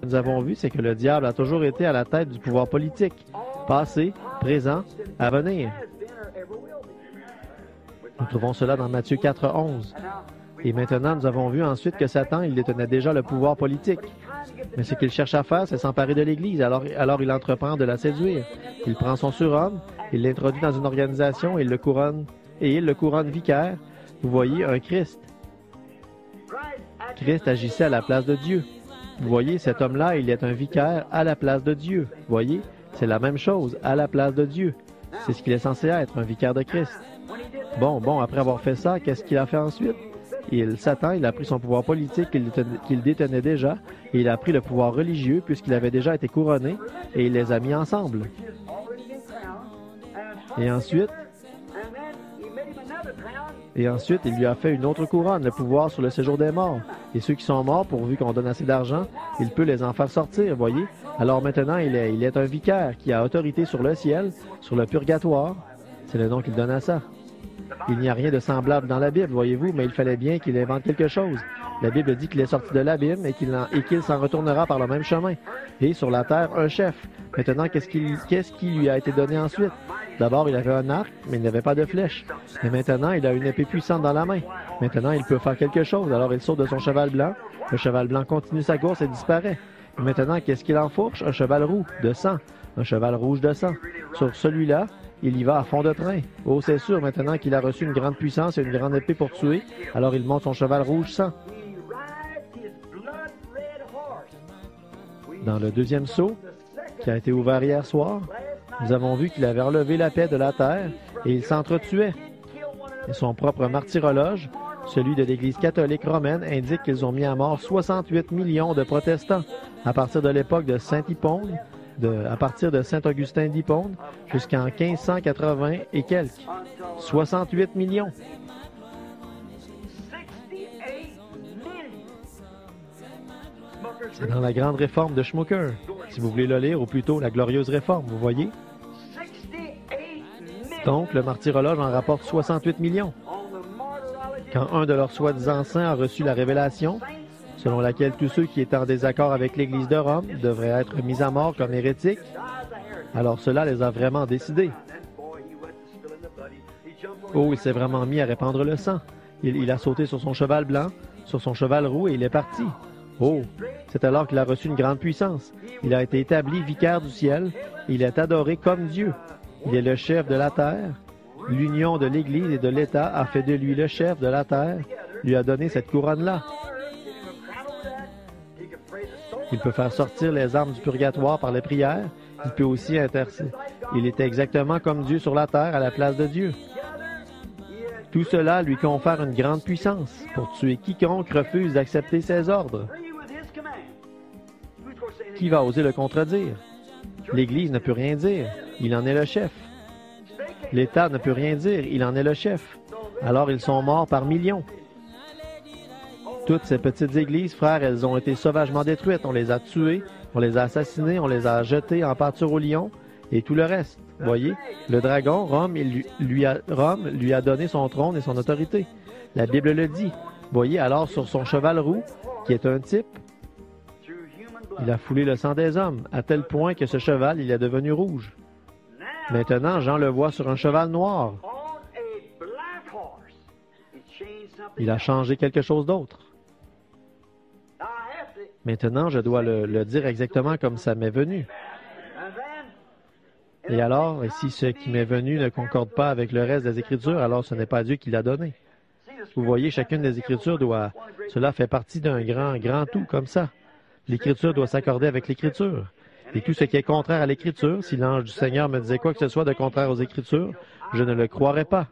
Nous avons vu, c'est que le diable a toujours été à la tête du pouvoir politique, passé, présent, à venir. Nous trouvons cela dans Matthieu 4, 11. Et maintenant, nous avons vu ensuite que Satan, il détenait déjà le pouvoir politique. Mais ce qu'il cherche à faire, c'est s'emparer de l'Église. Alors il entreprend de la séduire. Il prend son surhomme, il l'introduit dans une organisation, et il le couronne vicaire. Vous voyez, un Christ. Christ agissait à la place de Dieu. Vous voyez, cet homme-là, il est un vicaire à la place de Dieu. Vous voyez, c'est la même chose, à la place de Dieu. C'est ce qu'il est censé être, un vicaire de Christ. Bon, après avoir fait ça, qu'est-ce qu'il a fait ensuite? Satan, il a pris son pouvoir politique qu'il détenait déjà, et il a pris le pouvoir religieux, puisqu'il avait déjà été couronné, et il les a mis ensemble. Et ensuite, il lui a fait une autre couronne, le pouvoir sur le séjour des morts. Et ceux qui sont morts, pourvu qu'on donne assez d'argent, il peut les en faire sortir, voyez. Alors maintenant, il est un vicaire qui a autorité sur le ciel, sur le purgatoire. C'est le nom qu'il donne à ça. Il n'y a rien de semblable dans la Bible, voyez-vous, mais il fallait bien qu'il invente quelque chose. La Bible dit qu'il est sorti de l'abîme et qu'il s'en retournera par le même chemin. Et sur la terre, un chef. Maintenant, qu'est-ce qui lui a été donné ensuite? D'abord, il avait un arc, mais il n'avait pas de flèche. Et maintenant, il a une épée puissante dans la main. Maintenant, il peut faire quelque chose. Alors, il saute de son cheval blanc. Le cheval blanc continue sa course et disparaît. Et maintenant, qu'est-ce qu'il enfourche? Un cheval roux, de sang. Un cheval rouge de sang. Sur celui-là, il y va à fond de train. Oh, c'est sûr, maintenant qu'il a reçu une grande puissance et une grande épée pour tuer, alors il monte son cheval rouge sang. Dans le deuxième sceau, qui a été ouvert hier soir, nous avons vu qu'il avait relevé la paix de la terre et il s'entretuait. Et son propre martyrologe, celui de l'Église catholique romaine, indique qu'ils ont mis à mort 68 millions de protestants à partir de l'époque de Saint-Hiponde, à partir de Saint-Augustin d'Hiponde jusqu'en 1580 et quelques. 68 millions. C'est dans la grande réforme de Schmucker. Si vous voulez le lire, ou plutôt la glorieuse réforme, vous voyez? Donc, le martyrologe en rapporte 68 millions. Quand un de leurs soi-disant saints a reçu la révélation, selon laquelle tous ceux qui étaient en désaccord avec l'Église de Rome devraient être mis à mort comme hérétiques, alors cela les a vraiment décidés. Oh, il s'est vraiment mis à répandre le sang. Il a sauté sur son cheval blanc, sur son cheval roux, et il est parti. Oh, c'est alors qu'il a reçu une grande puissance. Il a été établi vicaire du ciel, et il est adoré comme Dieu. Il est le chef de la terre. L'union de l'Église et de l'État a fait de lui le chef de la terre, lui a donné cette couronne-là. Il peut faire sortir les âmes du purgatoire par les prières. Il peut aussi intercéder. Il était exactement comme Dieu sur la terre à la place de Dieu. Tout cela lui confère une grande puissance pour tuer quiconque refuse d'accepter ses ordres. Qui va oser le contredire? L'Église ne peut rien dire. Il en est le chef. L'État ne peut rien dire. Il en est le chef. Alors ils sont morts par millions. Toutes ces petites églises, frères, elles ont été sauvagement détruites. On les a tuées, on les a assassinées, on les a jetées en pâture au lion et tout le reste. Voyez, le dragon, Rome lui a donné son trône et son autorité. La Bible le dit. Voyez, alors sur son cheval roux, qui est un type, il a foulé le sang des hommes, à tel point que ce cheval, il est devenu rouge. Maintenant, Jean le voit sur un cheval noir. Il a changé quelque chose d'autre. Maintenant, je dois le dire exactement comme ça m'est venu. Et alors, si ce qui m'est venu ne concorde pas avec le reste des Écritures, alors ce n'est pas Dieu qui l'a donné. Vous voyez, chacune des Écritures cela fait partie d'un grand tout, comme ça. L'Écriture doit s'accorder avec l'Écriture. Et tout ce qui est contraire à l'Écriture, si l'ange du Seigneur me disait quoi que ce soit de contraire aux Écritures, je ne le croirais pas.